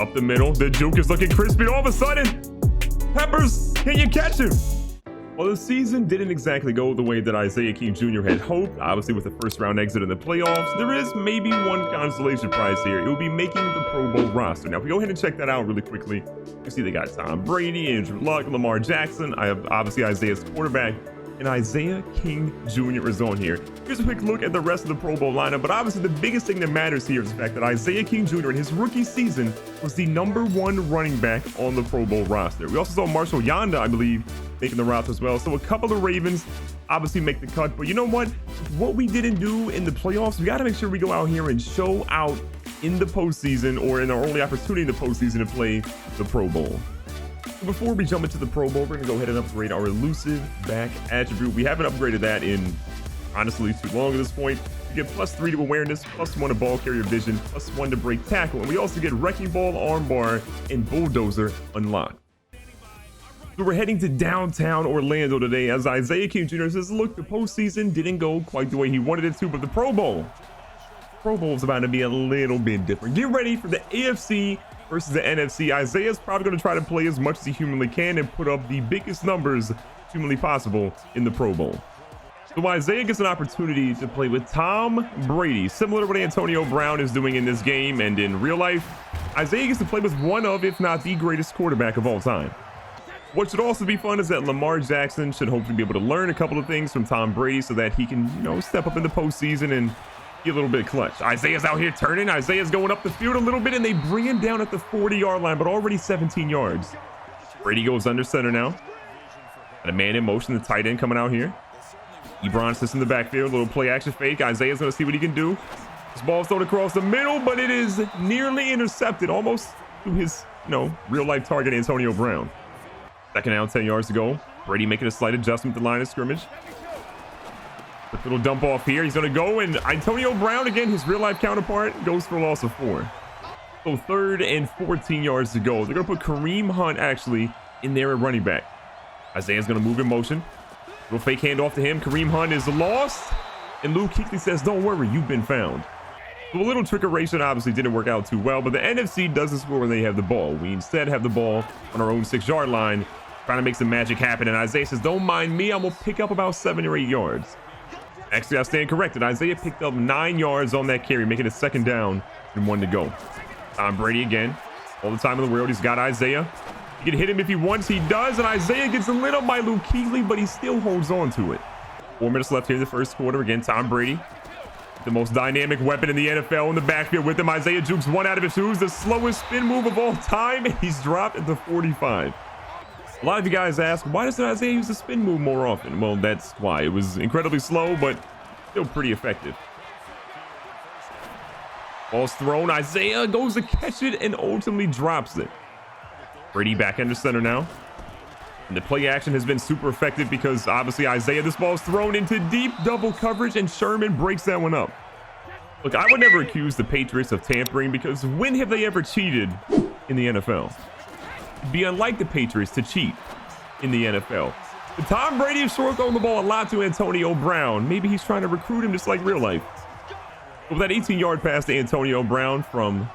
Up the middle, the juke is looking crispy. All of a sudden, Peppers, can you catch him? Well, the season didn't exactly go the way that Isaiah King Jr. had hoped. Obviously, with the first round exit in the playoffs, there is maybe one consolation prize here. It will be making the Pro Bowl roster. Now, if we go ahead and check that out really quickly, you see they got Tom Brady, Andrew Luck, Lamar Jackson. I have obviously Isaiah's quarterback, and Isaiah King Jr. is on here. Here's a quick look at the rest of the Pro Bowl lineup, but obviously the biggest thing that matters here is the fact that Isaiah King Jr. in his rookie season was the #1 running back on the Pro Bowl roster. We also saw Marshall Yanda, I believe, making the roster as well. So a couple of Ravens obviously make the cut, but you know what we didn't do in the playoffs, we got to make sure we go out here and show out in the postseason, or in our only opportunity in the postseason, to play the Pro Bowl. Before we jump into the Pro Bowl, we're gonna go ahead and upgrade our elusive back attribute. We haven't upgraded that in honestly too long at this point. We get +3 to awareness, +1 to ball carrier vision, +1 to break tackle, and we also get wrecking ball, armbar, and bulldozer unlocked. So we're heading to downtown Orlando today as Isaiah King Jr. says, look, the postseason didn't go quite the way he wanted it to, but the Pro Bowl is about to be a little bit different. Get ready for the AFC versus the NFC. Isaiah's probably going to try to play as much as he humanly can and put up the biggest numbers humanly possible in the Pro Bowl. So Isaiah gets an opportunity to play with Tom Brady, similar to what Antonio Brown is doing in this game and in real life. Isaiah gets to play with one of, if not the greatest quarterback of all time. What should also be fun is that Lamar Jackson should hopefully be able to learn a couple of things from Tom Brady so that he can, step up in the postseason and get a little bit clutch. Isaiah's out here turning. Isaiah's going up the field a little bit, and they bring him down at the 40-yard line, but already 17 yards. Brady goes under center now. Got a man in motion, the tight end coming out here. Ebron sits in the backfield, little play action fake. Isaiah's going to see what he can do. This ball's thrown across the middle, but it is nearly intercepted, almost to his, real life target, Antonio Brown. Second down, 10 yards to go. Brady making a slight adjustment to the line of scrimmage. Quick little dump off here. He's going to go, and Antonio Brown, again, his real life counterpart, goes for a loss of 4. So 3rd and 14 yards to go. They're going to put Kareem Hunt actually in there at running back. Isaiah's going to move in motion. Little fake handoff to him. Kareem Hunt is lost, and Luke Kuechly says, don't worry, you've been found. So a little trickeration obviously didn't work out too well, but the NFC doesn't score when they have the ball. We instead have the ball on our own 6-yard line, trying to make some magic happen, and Isaiah says, don't mind me, I'm going to pick up about 7 or 8 yards. Actually, I stand corrected. Isaiah picked up 9 yards on that carry, making it 2nd down and 1 to go. Tom Brady again. All the time in the world. He's got Isaiah. He can hit him if he wants. He does, and Isaiah gets lit up by Luke Kuechly, but he still holds on to it. 4 minutes left here in the first quarter. Again, Tom Brady, the most dynamic weapon in the NFL, in the backfield with him. Isaiah jukes one out of his shoes. The slowest spin move of all time. He's dropped at the 45. A lot of you guys ask, why doesn't Isaiah use the spin move more often? Well, that's why. It was incredibly slow, but still pretty effective. Ball's thrown. Isaiah goes to catch it and ultimately drops it. Brady back under center now. And the play action has been super effective because obviously Isaiah, this ball's thrown into deep double coverage and Sherman breaks that one up. Look, I would never accuse the Patriots of tampering because when have they ever cheated in the NFL? It'd be unlike the Patriots to cheat in the NFL. But Tom Brady is short throwing the ball a lot to Antonio Brown. Maybe he's trying to recruit him just like real life. But with that 18-yard pass to Antonio Brown from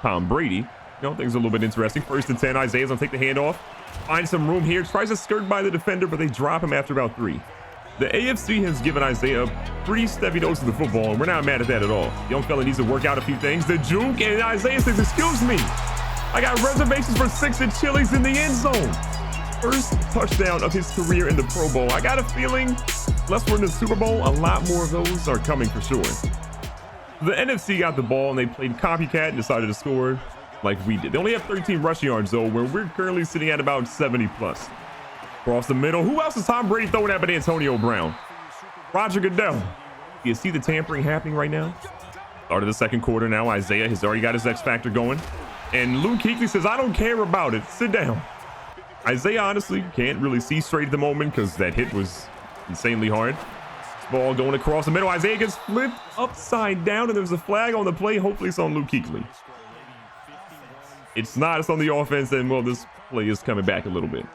Tom Brady, things are a little bit interesting. 1st and 10, Isaiah's gonna take the handoff. Finds some room here, tries to skirt by the defender, but they drop him after about 3. The AFC has given Isaiah a pretty steady dose of the football, and we're not mad at that at all. The young fella needs to work out a few things. The juke, and Isaiah says, excuse me, I got reservations for 6 at Chili's in the end zone. First touchdown of his career in the Pro Bowl. I got a feeling, unless we're in the Super Bowl, a lot more of those are coming for sure. The NFC got the ball, and they played copycat and decided to score like we did. They only have 13 rushing yards, though, where we're currently sitting at about 70+. Across the middle. Who else is Tom Brady throwing at but Antonio Brown? Roger Goodell. You see the tampering happening right now? Start of the second quarter now. Isaiah has already got his X Factor going. And Luke Kuechly says, I don't care about it. Sit down. Isaiah honestly can't really see straight at the moment because that hit was insanely hard. Ball going across the middle. Isaiah gets flipped upside down, and there's a flag on the play. Hopefully it's on Luke Kuechly. It's not. It's on the offense, and well, this play is coming back a little bit.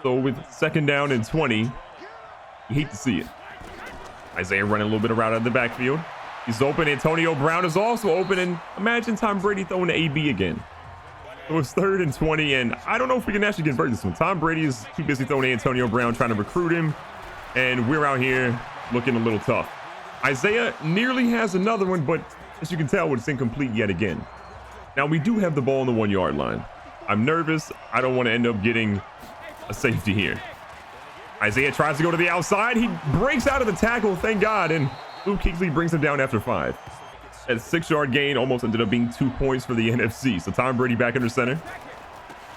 So with 2nd down and 20, you hate to see it. Isaiah running a little bit around out of the backfield. He's open. Antonio Brown is also open, and imagine Tom Brady throwing the AB again. It was 3rd and 20, and I don't know if we can actually convert this one. Tom Brady is too busy throwing to Antonio Brown, trying to recruit him, and we're out here looking a little tough. Isaiah nearly has another one, but as you can tell, it's incomplete yet again. Now, we do have the ball on the 1-yard line. I'm nervous. I don't want to end up getting a safety here. Isaiah tries to go to the outside. He breaks out of the tackle, thank God, and Luke Kuechly brings him down after 5. That 6-yard gain almost ended up being 2 points for the NFC. So Tom Brady back under center.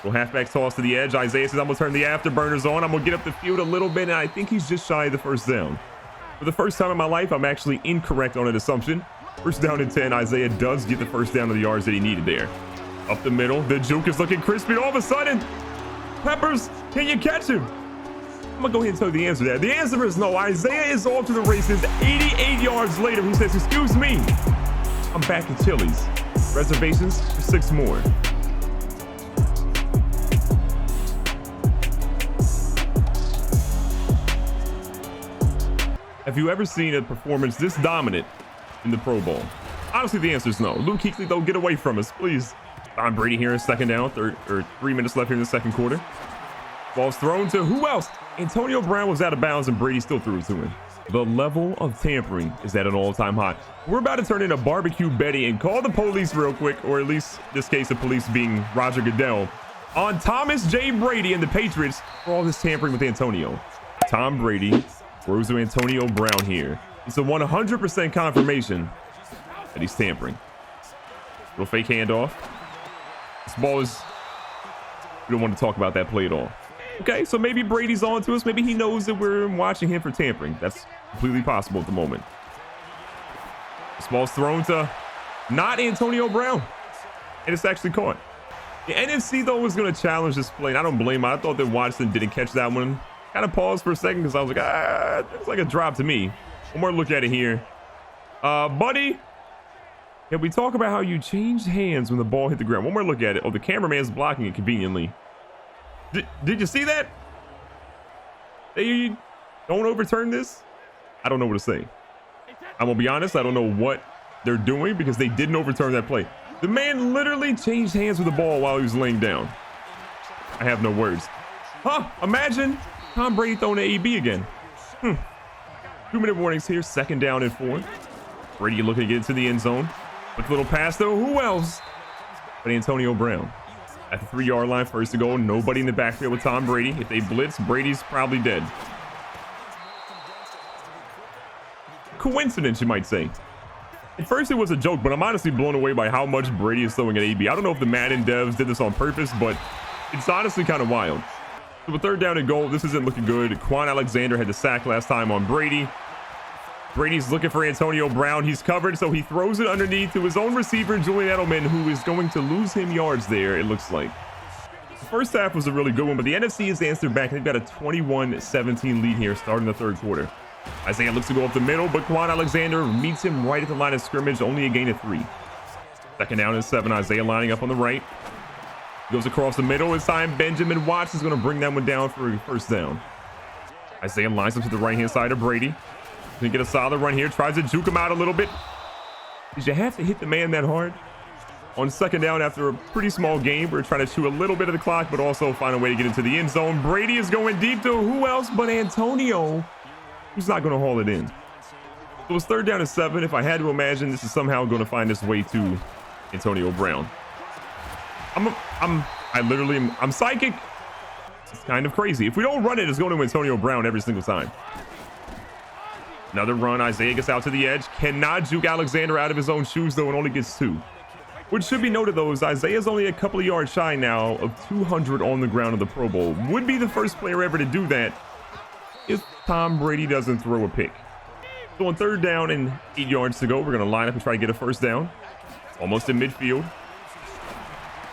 So halfback toss to the edge. Isaiah says, I'm going to turn the afterburners on. I'm going to get up the field a little bit, and I think he's just shy of the first down. For the first time in my life, I'm actually incorrect on an assumption. First down and 10. Isaiah does get the first down of the yards that he needed there. Up the middle. The juke is looking crispy. All of a sudden, Peppers, can you catch him? I'm going to go ahead and tell you the answer to that. The answer is no. Isaiah is off to the races. 88 yards later, he says, excuse me, I'm back at Chili's. Reservations for 6 more. Have you ever seen a performance this dominant in the Pro Bowl? Honestly, the answer is no. Luke Kuechly, though, get away from us, please. Tom Brady here in second down, 3 minutes left here in the second quarter. Ball's thrown to who else? Antonio Brown was out of bounds, and Brady still threw it to him. The level of tampering is at an all-time high. We're about to turn into Barbecue Betty and call the police real quick, or at least this case of police being Roger Goodell, on Thomas J. Brady and the Patriots for all this tampering with Antonio. Tom Brady throws to Antonio Brown here. It's a 100% confirmation that he's tampering. Little fake handoff. This ball is... We don't want to talk about that play at all. Okay, so maybe Brady's on to us. Maybe he knows that we're watching him for tampering. That's completely possible at the moment. This ball's thrown to not Antonio Brown, and it's actually caught. The NFC, though, was going to challenge this play, and I don't blame him. I thought that Watson didn't catch that one. Kind of paused for a second because I was like, it's like a drop to me. One more look at it here. Buddy, can we talk about how you changed hands when the ball hit the ground? One more look at it. Oh, the cameraman's blocking it conveniently. Did you see that? They don't overturn this? I don't know what to say. I'm gonna be honest, I don't know what they're doing because they didn't overturn that play. The man literally changed hands with the ball while he was laying down. I have no words. Huh, imagine Tom Brady throwing an AB again. 2-minute warnings here, second down and 4. Brady looking to get into the end zone. Quick little pass though, who else but Antonio Brown? At the 3-yard line, first to go. Nobody in the backfield with Tom Brady. If they blitz, Brady's probably dead. Coincidence, you might say. At first, it was a joke, but I'm honestly blown away by how much Brady is throwing at AB. I don't know if the Madden devs did this on purpose, but it's honestly kind of wild. So with 3rd down and goal, this isn't looking good. Quan Alexander had the sack last time on Brady. Brady's looking for Antonio Brown. He's covered, so he throws it underneath to his own receiver, Julian Edelman, who is going to lose him yards there, it looks like. The first half was a really good one, but the NFC has answered back. They've got a 21-17 lead here starting the 3rd quarter. Isaiah looks to go up the middle, but Quan Alexander meets him right at the line of scrimmage, only a gain of 3. Second down and 7. Isaiah lining up on the right. Goes across the middle. This time, Benjamin Watts is going to bring that one down for a first down. Isaiah lines up to the right-hand side of Brady. Can get a solid run here. Tries to juke him out a little bit. Did you have to hit the man that hard? On second down after a pretty small gain, we're trying to chew a little bit of the clock, but also find a way to get into the end zone. Brady is going deep to who else but Antonio, who's not going to haul it in. So it's 3rd down and 7. If I had to imagine, this is somehow going to find its way to Antonio Brown. I'm psychic. It's kind of crazy. If we don't run it, it's going to Antonio Brown every single time. Another run. Isaiah gets out to the edge. Cannot juke Alexander out of his own shoes, though, and only gets 2. What should be noted, though, is Isaiah's only a couple of yards shy now of 200 on the ground of the Pro Bowl. Would be the first player ever to do that if Tom Brady doesn't throw a pick. So on 3rd down and 8 yards to go, we're going to line up and try to get a first down. Almost in midfield.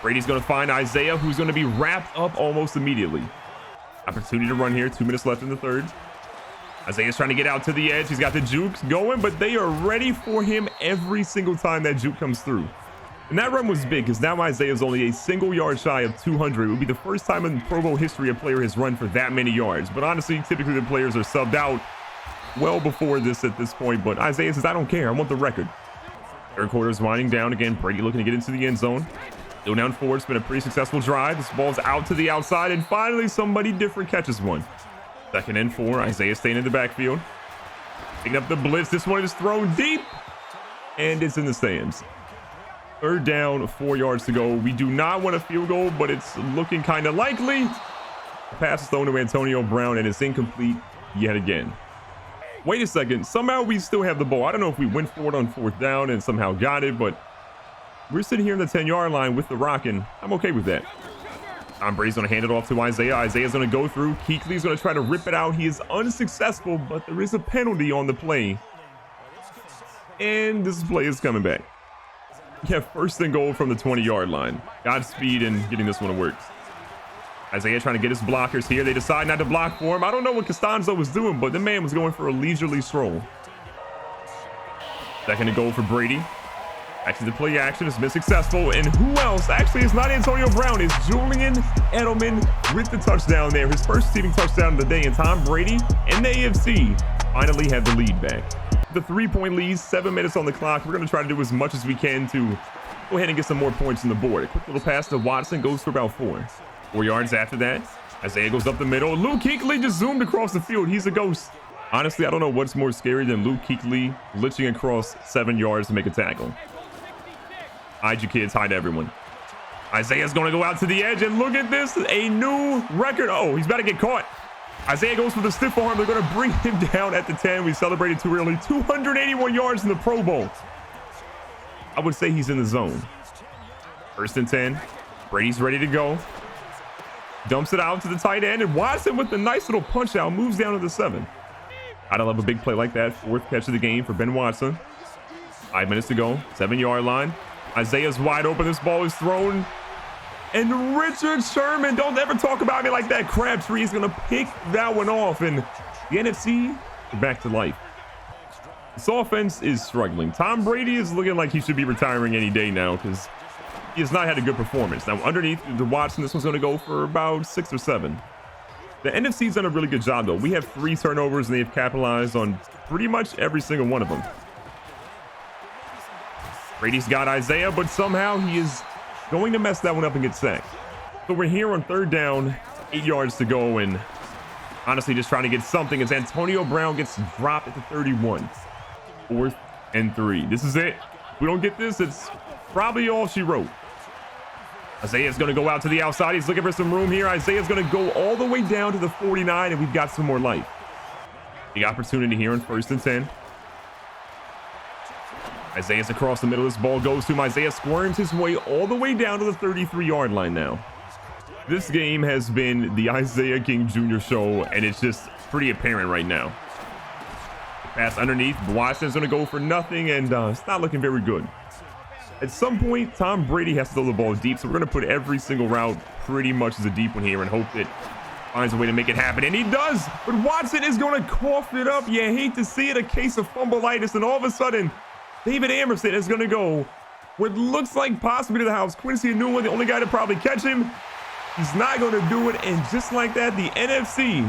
Brady's going to find Isaiah, who's going to be wrapped up almost immediately. Opportunity to run here. 2 minutes left in the 3rd. Isaiah's trying to get out to the edge. He's got the jukes going, but they are ready for him every single time that juke comes through. And that run was big because now Isaiah's only a single yard shy of 200. It would be the first time in Pro Bowl history a player has run for that many yards. But honestly, typically the players are subbed out well before this at this point. But Isaiah says, I don't care. I want the record. 3rd quarter is winding down again. Brady looking to get into the end zone. Still down 4. It's been a pretty successful drive. This ball's out to the outside, and finally somebody different catches one. 2nd and 4. Isaiah staying in the backfield. Picking up the blitz. This one is thrown deep, and it's in the stands. 3rd down, 4 yards to go. We do not want a field goal, but it's looking kind of likely. The pass is thrown to Antonio Brown, and it's incomplete yet again. Wait a second. Somehow we still have the ball. I don't know if we went for it on 4th down and somehow got it, but we're sitting here in the 10-yard line with the rock, and I'm okay with that. Tom Brady's going to hand it off to Isaiah. Isaiah's going to go through. Kuechly's going to try to rip it out. He is unsuccessful, but there is a penalty on the play. And this play is coming back. Yeah, 1st and goal from the 20-yard line. Godspeed in getting this one to work. Isaiah trying to get his blockers here. They decide not to block for him. I don't know what Costanzo was doing, but the man was going for a leisurely stroll. 2nd and goal for Brady. Actually, the play action has been successful. And who else? Actually, it's not Antonio Brown. It's Julian Edelman with the touchdown there. His first receiving touchdown of the day. And Tom Brady and the AFC finally have the lead back. The 3-point lead, 7 minutes on the clock. We're going to try to do as much as we can to go ahead and get some more points on the board. A quick little pass to Watson goes for about 4. 4 yards after that. Isaiah goes up the middle. Luke Kuechly just zoomed across the field. He's a ghost. Honestly, I don't know what's more scary than Luke Kuechly glitching across 7 yards to make a tackle. Hide you kids, hide everyone. Isaiah's going to go out to the edge, and look at this. A new record. Oh, he's about to get caught. Isaiah goes for the stiff arm. They're going to bring him down at the 10. We celebrated too early. 281 yards in the Pro Bowl. I would say he's in the zone. 1st and 10. Brady's ready to go. Dumps it out to the tight end, and Watson with the nice little punch out moves down to the 7. I'd love a big play like that. 4th catch of the game for Ben Watson. 5 minutes to go. 7-yard line. Isaiah's wide open. This ball is thrown. And Richard Sherman, don't ever talk about me like that. Crabtree is going to pick that one off. And the NFC back to life. This offense is struggling. Tom Brady is looking like he should be retiring any day now because he has not had a good performance. Now, underneath the Watson, this one's going to go for about 6 or 7. The NFC's done a really good job, though. We have 3 turnovers, and they've capitalized on pretty much every single one of them. Brady's got Isaiah, but somehow he is going to mess that one up and get sacked. So we're here on 3rd down, 8 yards to go, and honestly just trying to get something as Antonio Brown gets dropped at the 31. 4th and 3. This is it. If we don't get this, it's probably all she wrote. Isaiah's going to go out to the outside. He's looking for some room here. Isaiah's going to go all the way down to the 49, and we've got some more life. The opportunity here on 1st and 10. Isaiah's across the middle. This ball goes to him. Isaiah squirms his way all the way down to the 33-yard line now. This game has been the Isaiah King Jr. show, and it's just pretty apparent right now. Pass underneath. Watson's going to go for nothing, and it's not looking very good. At some point, Tom Brady has to throw the ball deep, so we're going to put every single route pretty much as a deep one here and hope it finds a way to make it happen. And he does, but Watson is going to cough it up. You hate to see it, a case of fumbleitis, and all of a sudden, David Amerson is going to go what looks like possibly to the house. Quincy Newman, the only guy to probably catch him. He's not going to do it, and just like that, the NFC,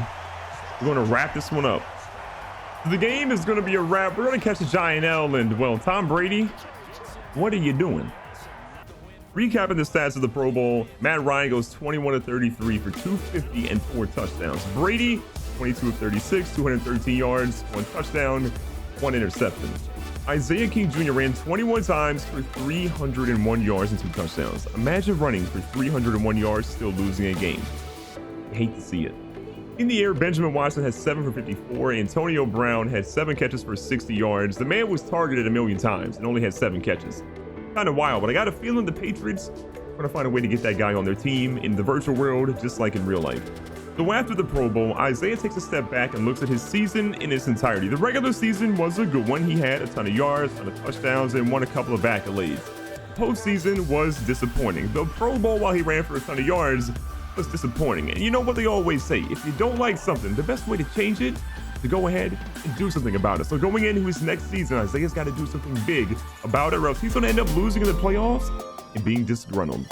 we're going to wrap this one up. The game is going to be a wrap. We're going to catch a giant L, and, well, Tom Brady, what are you doing? Recapping the stats of the Pro Bowl, Matt Ryan goes 21 of 33 for 250 and 4 touchdowns. Brady, 22 of 36, 213 yards, 1 touchdown, 1 interception. Isaiah King Jr. ran 21 times for 301 yards and 2 touchdowns. Imagine running for 301 yards, still losing a game. I hate to see it. In the air, Benjamin Watson has 7 for 54. Antonio Brown had 7 catches for 60 yards. The man was targeted 1 million times and only had 7 catches. Kind of wild, but I got a feeling the Patriots are going to find a way to get that guy on their team in the virtual world, just like in real life. So after the Pro Bowl, Isaiah takes a step back and looks at his season in its entirety. The regular season was a good one. He had a ton of yards, a ton of touchdowns, and won a couple of accolades. Postseason was disappointing. The Pro Bowl, while he ran for a ton of yards, was disappointing. And you know what they always say, if you don't like something, the best way to change it is to go ahead and do something about it. So going into his next season, Isaiah's got to do something big about it, or else he's going to end up losing in the playoffs and being disgruntled.